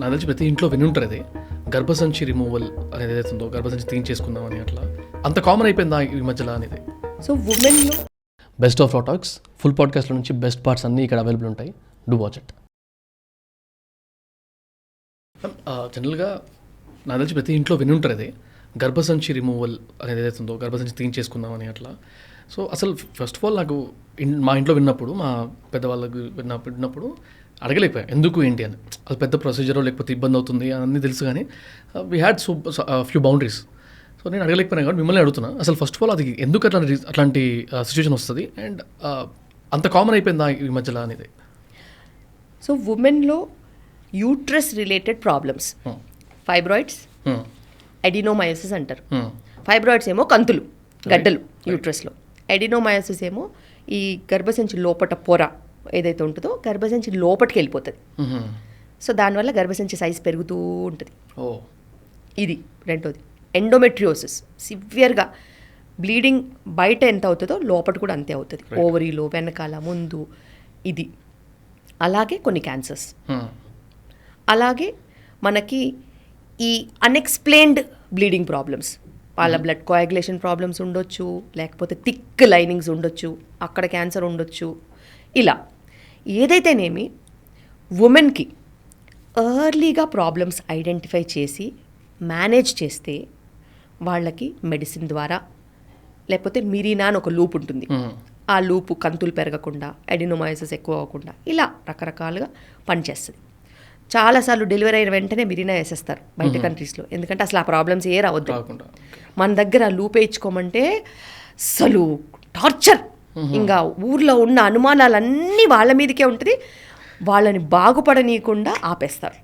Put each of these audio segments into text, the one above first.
నాకు తెలిసి ప్రతి ఇంట్లో విని ఉంటుంది అది గర్భసంచి రిమూవల్ అనేది ఏదైతే ఉందో గర్భసంచి తీయించేసుకుందాం అని అట్లా అంత కామన్ అయిపోయిందా ఈ మధ్యలో అనేది. సో ఉమెన్లో best of law talks full పాడ్కాస్ట్లో నుంచి బెస్ట్ పార్ట్స్ అన్నీ ఇక్కడ అవైలబుల్ ఉంటాయి. Do watch it. జనరల్గా నాకు తెలిసి ప్రతి ఇంట్లో విని ఉంటుంది అది గర్భసంచి రిమూవల్ అనేది ఏదైతే ఉందో గర్భసంచి తీయించేసుకుందాం అని అట్లా. సో అసలు ఫస్ట్ ఆఫ్ ఆల్ నాకు మా ఇంట్లో విన్నప్పుడు మా పెద్దవాళ్ళకి విన్నప్పుడు అడగలేకపోయా ఎందుకు ఏంటి అని. అది పెద్ద ప్రొసీజర్ లేకపోతే ఇబ్బంది అవుతుంది అన్నీ తెలుసు, కానీ we had few boundaries. So నేను అడగలేకపోయినా కాబట్టి మిమ్మల్ని అడుగుతున్నా, అసలు ఫస్ట్ ఆఫ్ ఆల్ అది ఎందుకు అట్లాంటి సిచ్యువేషన్ వస్తుంది అండ్ అంత కామన్ అయిపోయిందా ఈ మధ్యలో అనేది. సో ఉమెన్లో uterus related problems, fibroids, adenomyosis అంటారు. ఫైబ్రాయిడ్స్ ఏమో కంతులు, గడ్డలు యూట్రస్లో. ఎడినోమయోసిస్ ఏమో ఈ గర్భసంచి లోపట పొర ఏదైతే ఉంటుందో గర్భసంచి లోపలికి వెళ్ళిపోతుంది. సో దానివల్ల గర్భసంచి సైజ్ పెరుగుతూ ఉంటుంది. ఇది రెండోది. ఎండోమెట్రియోసిస్, సివియర్గా బ్లీడింగ్ బయట ఎంత అవుతుందో లోపల కూడా అంతే అవుతుంది, ఓవరీలో, వెనకాల, ముందు. ఇది అలాగే కొన్ని క్యాన్సర్స్. అలాగే మనకి ఈ అన్ఎక్స్ప్లెయిన్డ్ బ్లీడింగ్ ప్రాబ్లమ్స్, వాళ్ళ బ్లడ్ కోయాగులేషన్ ప్రాబ్లమ్స్ ఉండొచ్చు, లేకపోతే థిక్ లైనింగ్స్ ఉండొచ్చు, అక్కడ క్యాన్సర్ ఉండొచ్చు. ఇలా ఏదైతేనేమి ఉమెన్కి ఎర్లీగా ప్రాబ్లమ్స్ ఐడెంటిఫై చేసి మేనేజ్ చేస్తే వాళ్ళకి మెడిసిన్ ద్వారా, లేకపోతే మిరీనా అని ఒక లూప్ ఉంటుంది, ఆ లూపు కంతులు పెరగకుండా, ఎడినోమయోసిస్ ఎక్కువ అవ్వకుండా ఇలా రకరకాలుగా పనిచేస్తుంది. చాలాసార్లు డెలివరీ అయిన వెంటనే మిరీనా వేసేస్తారు బయట కంట్రీస్లో, ఎందుకంటే అసలు ఆ ప్రాబ్లమ్స్ ఏ రావద్దు. మన దగ్గర ఆ లూప్ వేయించుకోమంటే అసలు టార్చర్. ఇంకా ఊర్లో ఉన్న అనుమానాలన్నీ వాళ్ళ మీదకే ఉంటుంది, వాళ్ళని బాగుపడనీయకుండా ఆపేస్తారు.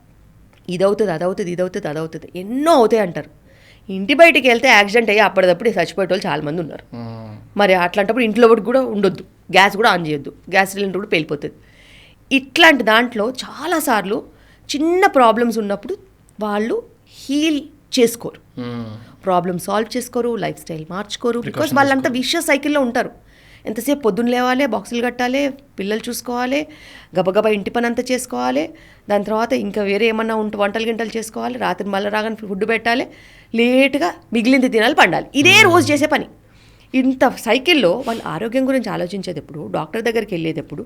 ఇదవుతుంది, అదవుతుంది, ఇదవుతుంది, అదవుతుంది, ఎన్నో అవుతాయి అంటారు. ఇంటి బయటికి వెళ్తే యాక్సిడెంట్ అయ్యి అప్పటిదప్పుడు చచ్చిపోయేటోళ్ళు చాలామంది ఉన్నారు. మరి అట్లాంటప్పుడు ఇంట్లో కూడా ఉండొద్దు, గ్యాస్ కూడా ఆన్ చేయొద్దు, గ్యాస్ సిలిండర్ కూడా పేలిపోతుంది. ఇట్లాంటి దాంట్లో చాలాసార్లు చిన్న ప్రాబ్లమ్స్ ఉన్నప్పుడు వాళ్ళు హీల్ చేసుకోరు, ప్రాబ్లమ్ సాల్వ్ చేసుకోరు, లైఫ్ స్టైల్ మార్చుకోరు. బికాస్ వాళ్ళంతా విషియస్ సైకిల్లో ఉంటారు. ఎంతసేపు పొద్దున్న లేవాలి, బాక్సులు కట్టాలి, పిల్లలు చూసుకోవాలి, గబగబా ఇంటి పని అంతా చేసుకోవాలి, దాని తర్వాత ఇంకా వేరే ఏమన్నా ఉంటే వంటలు గింటలు చేసుకోవాలి, రాత్రి మళ్ళీ రాగానే ఫుడ్ పెట్టాలి, లేట్గా మిగిలింది తినాలి, పండాలి. ఇదే రోజు చేసే పని. ఇంత సైకిల్లో వాళ్ళు ఆరోగ్యం గురించి ఆలోచించేది ఎప్పుడు, డాక్టర్ దగ్గరికి వెళ్ళేది ఎప్పుడు,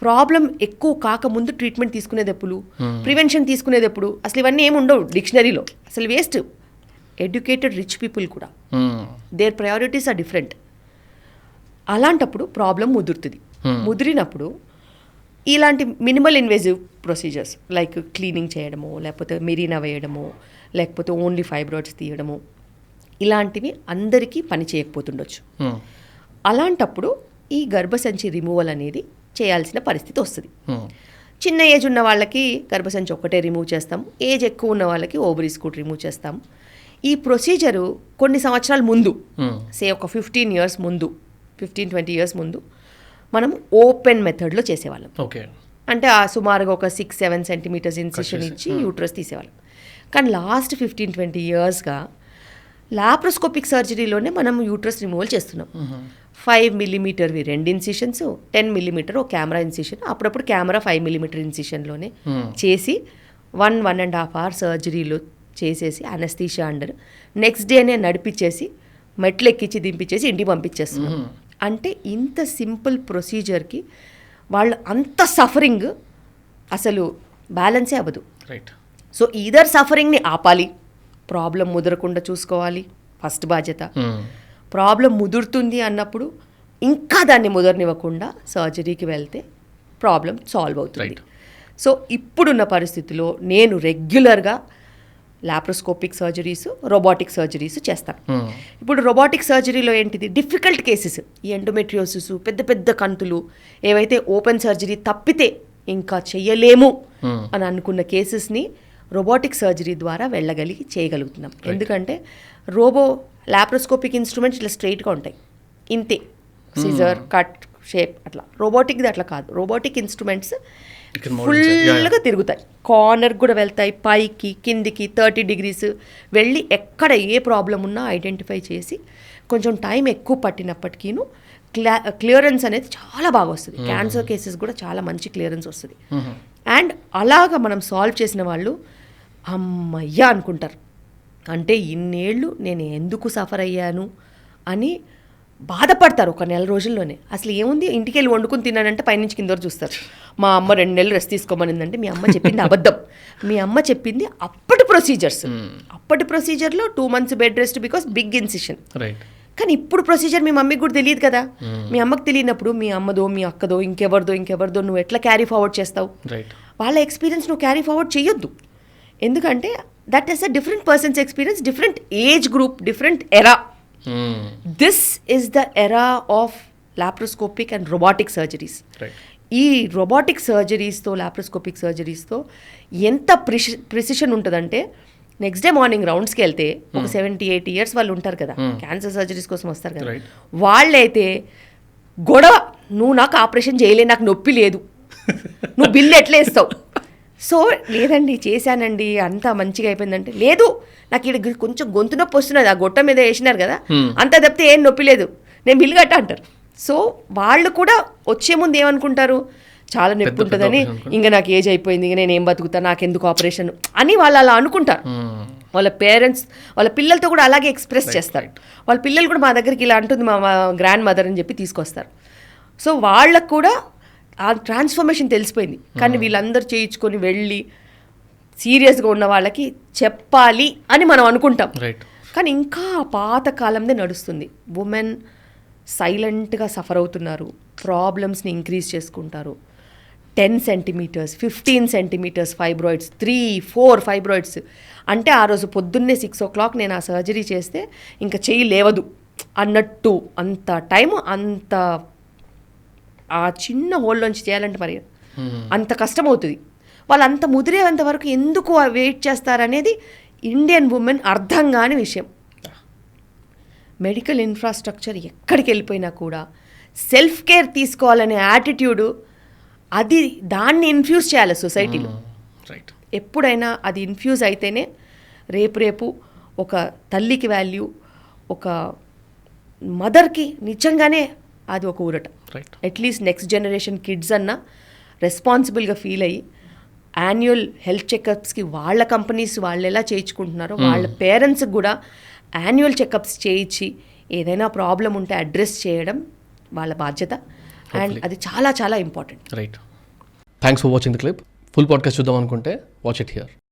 ప్రాబ్లం ఎక్కువ కాకముందు ట్రీట్మెంట్ తీసుకునేది ఎప్పుడు, ప్రివెన్షన్ తీసుకునేది ఎప్పుడు, అసలు ఇవన్నీ ఏమి ఉండవు డిక్షనరీలో. అసలు వేస్ట్. ఎడ్యుకేటెడ్ రిచ్ పీపుల్ కూడా దేర్ ప్రయారిటీస్ ఆర్ డిఫరెంట్. అలాంటప్పుడు ప్రాబ్లం ముదురుతుంది. ముదిరినప్పుడు ఇలాంటి minimal invasive procedures like cleaning చేయడము, లేకపోతే మిరీనా వేయడము, లేకపోతే ఓన్లీ ఫైబ్రాయిడ్స్ తీయడము, ఇలాంటివి అందరికీ పని చేయకపోతుండొచ్చు. అలాంటప్పుడు ఈ గర్భసంచి రిమూవల్ అనేది చేయాల్సిన పరిస్థితి వస్తుంది. చిన్న ఏజ్ ఉన్న వాళ్ళకి గర్భసంచి ఒక్కటే రిమూవ్ చేస్తాము, ఏజ్ ఎక్కువ ఉన్న వాళ్ళకి ఓవరీస్ కూడా రిమూవ్ చేస్తాము. ఈ ప్రొసీజరు కొన్ని సంవత్సరాల ముందు, ఒక 15-20 ఇయర్స్ ముందు మనం ఓపెన్ మెథడ్లో చేసేవాళ్ళం. అంటే సుమారుగా ఒక 6-7 సెంటీమీటర్స్ ఇన్సిషన్ ఇచ్చి యూట్రస్ తీసేవాళ్ళం. కానీ లాస్ట్ 15-20 ఇయర్స్గా లాప్రోస్కోపిక్ సర్జరీలోనే మనం యూట్రస్ రిమూవల్ చేస్తున్నాం. 5 మిల్లీమీటర్వి 2 ఇన్సిషన్స్, 10 మిల్లీమీటర్ ఒక కెమెరా ఇన్సిషన్, అప్పుడప్పుడు కెమెరా 5 మిల్లీమీటర్ ఇన్సిషన్లోనే చేసి 1.5 అవర్ సర్జరీలో చేసేసి అనస్థీషియా అండర్ నెక్స్ట్ డేనే నడిపించేసి మెట్లు ఎక్కించి దింపించేసి ఇంటికి పంపించేస్తున్నాం. అంటే ఇంత సింపుల్ ప్రొసీజర్కి వాళ్ళు అంత సఫరింగ్ అసలు బ్యాలెన్సే అవ్వదు. సో ఈదర్ సఫరింగ్ని ఆపాలి, ప్రాబ్లం ముదరకుండా చూసుకోవాలి ఫస్ట్ బాధ్యత. ప్రాబ్లం ముదురుతుంది అన్నప్పుడు ఇంకా దాన్ని ముదరనివ్వకుండా సర్జరీకి వెళ్తే ప్రాబ్లం సాల్వ్ అవుతుంది. సో ఇప్పుడున్న పరిస్థితిలో నేను రెగ్యులర్గా లాప్రోస్కోపిక్ సర్జరీస్, రోబోటిక్ సర్జరీస్ చేస్తాను. ఇప్పుడు రోబోటిక్ సర్జరీలో ఏంటిది, డిఫికల్ట్ కేసెస్, ఈ ఎండోమెట్రియోసిస్, పెద్ద పెద్ద కంతులు, ఏవైతే ఓపెన్ సర్జరీ తప్పితే ఇంకా చెయ్యలేము అని అనుకున్న కేసెస్ని రోబోటిక్ సర్జరీ ద్వారా చేయగలుగుతున్నాం. ఎందుకంటే లాప్రోస్కోపిక్ ఇన్స్ట్రుమెంట్స్ ఇట్లా స్ట్రైట్గా ఉంటాయి, ఇంతే, సిజర్, కట్, షేప్ అట్లా. రోబోటిక్ది అట్లా కాదు. రోబోటిక్ ఇన్స్ట్రుమెంట్స్ ఫుల్గా తిరుగుతాయి, కార్నర్ కూడా వెళ్తాయి, పైకి కిందికి 30 degrees వెళ్ళి ఎక్కడ ఏ ప్రాబ్లం ఉన్నా ఐడెంటిఫై చేసి కొంచెం టైం ఎక్కువ పట్టినప్పటికీను క్లియరెన్స్ అనేది చాలా బాగా వస్తుంది. క్యాన్సర్ కేసెస్ కూడా చాలా మంచి క్లియరెన్స్ వస్తుంది. అండ్ అలాగా మనం సాల్వ్ చేసిన వాళ్ళు అమ్మయ్యా అనుకుంటారు. అంటే ఇన్నేళ్ళు నేను ఎందుకు సఫర్ అయ్యాను అని బాధపడతారు ఒక నెల రోజుల్లోనే. అసలు ఏముంది, ఇంటికి వెళ్ళి వండుకుని తిన్నానంటే పైనుంచి కింద వరకు చూస్తారు. మా అమ్మ 2 నెలలు రెస్ట్ తీసుకోమనిందంటే మీ అమ్మ చెప్పింది అబద్ధం. మీ అమ్మ చెప్పింది అప్పటి ప్రొసీజర్స్. అప్పటి ప్రొసీజర్లో 2 months bed rest because big incision. Right. కానీ ఇప్పుడు ప్రొసీజర్ మీ మమ్మీకి కూడా తెలియదు కదా. మీ అమ్మకి తెలియనప్పుడు మీ అమ్మదో మీ అక్కదో ఇంకెవరిదో నువ్వు ఎట్లా క్యారీ ఫార్వర్డ్ చేస్తావు? రైట్. వాళ్ళ ఎక్స్పీరియన్స్ నువ్వు క్యారీ ఫార్వర్డ్ చేయొద్దు. ఎందుకంటే that is a different persons experience, different age group, different era. This is the era of laparoscopic and robotic surgeries. Right. ఈ రొబాటిక్ సర్జరీస్తో, లాప్రోస్కోపిక్ సర్జరీస్తో ఎంత ప్రిసిషన్ ఉంటుందంటే నెక్స్ట్ డే మార్నింగ్ రౌండ్స్కి వెళ్తే ఒక 70-80 years వాళ్ళు ఉంటారు కదా, క్యాన్సర్ సర్జరీస్ కోసం వస్తారు కదా, Right. వాళ్ళైతే గొడవ, నువ్వు నాకు ఆపరేషన్ చేయలే, నాకు నొప్పి లేదు, నువ్వు బిల్లు ఎట్లా ఇస్తావు? సో లేదండి చేశానండి అంతా మంచిగా అయిపోయిందంటే, లేదు నాకు ఇక్కడ కొంచెం గొంతు నొప్పి వస్తున్నది, ఆ గొట్ట మీద వేసినారు కదా అంత తప్పితే ఏం నొప్పి లేదు, నేను బిల్లు కట్ట అంటారు. సో వాళ్ళు కూడా వచ్చే ముందు ఏమనుకుంటారు, చాలా నొప్పి ఉంటుందని, ఇంకా నాకు ఏజ్ అయిపోయింది, ఇంకా నేను ఏం బతుకుతా, నాకెందుకు ఆపరేషన్ అని వాళ్ళు అలా అనుకుంటారు. వాళ్ళ పేరెంట్స్ వాళ్ళ పిల్లలతో కూడా అలాగే ఎక్స్ప్రెస్ చేస్తారు. వాళ్ళ పిల్లలు కూడా మా దగ్గరికి ఇలా అంటుంది మా గ్రాండ్ మదర్ అని చెప్పి తీసుకొస్తారు. సో వాళ్ళకు కూడా ఆ ట్రాన్స్ఫర్మేషన్ తెలిసిపోయింది. కానీ వీళ్ళందరూ చేయించుకొని వెళ్ళి సీరియస్గా ఉన్న వాళ్ళకి చెప్పాలి అని మనం అనుకుంటాం. రైట్. కానీ ఇంకా పాత కాలందే నడుస్తుంది. ఉమెన్ సైలెంట్గా సఫర్ అవుతున్నారు, ప్రాబ్లమ్స్ని ఇంక్రీజ్ చేసుకుంటారు. 10 centimeters, 15 centimeters ఫైబ్రాయిడ్స్, 3-4 ఫైబ్రాయిడ్స్. అంటే ఆ రోజు పొద్దున్నే 6 o'clock నేను ఆ సర్జరీ చేస్తే ఇంకా చెయ్యి లేవదు అన్నట్టు, అంత టైం, అంత ఆ చిన్న హోల్లోంచి చేయాలంటే మరి అంత కష్టం అవుతుంది. వాళ్ళు అంత ముదిరేంత వరకు ఎందుకు వెయిట్ చేస్తారనేది ఇండియన్ ఉమెన్ అర్థం కాని విషయం. మెడికల్ ఇన్ఫ్రాస్ట్రక్చర్ ఎక్కడికి వెళ్ళిపోయినా కూడా సెల్ఫ్ కేర్ తీసుకోవాలనే యాటిట్యూడు, అది దాన్ని ఇన్ఫ్యూజ్ చేయాలి సొసైటీలో. రైట్. ఎప్పుడైనా అది ఇన్ఫ్యూజ్ అయితేనే రేపు ఒక తల్లికి వాల్యూ, ఒక మదర్కి నిజంగానే అది ఒక ఊరట. Right. At least next generation kids అన్నా రెస్పాన్సిబుల్గా ఫీల్ అయ్యి యాన్యువల్ హెల్త్ చెకప్స్కి వాళ్ళ కంపెనీస్ వాళ్ళు ఎలా చేయించుకుంటున్నారో వాళ్ళ పేరెంట్స్కి కూడా యాన్యువల్ చెకప్స్ చేయించి ఏదైనా ప్రాబ్లం ఉంటే అడ్రస్ చేయడం వాళ్ళ బాధ్యత. అండ్ అది చాలా చాలా important. Right. Thanks for watching the clip. Full podcast చూద్దాం అనుకుంటే వాచ్ ఇట్ హియర్.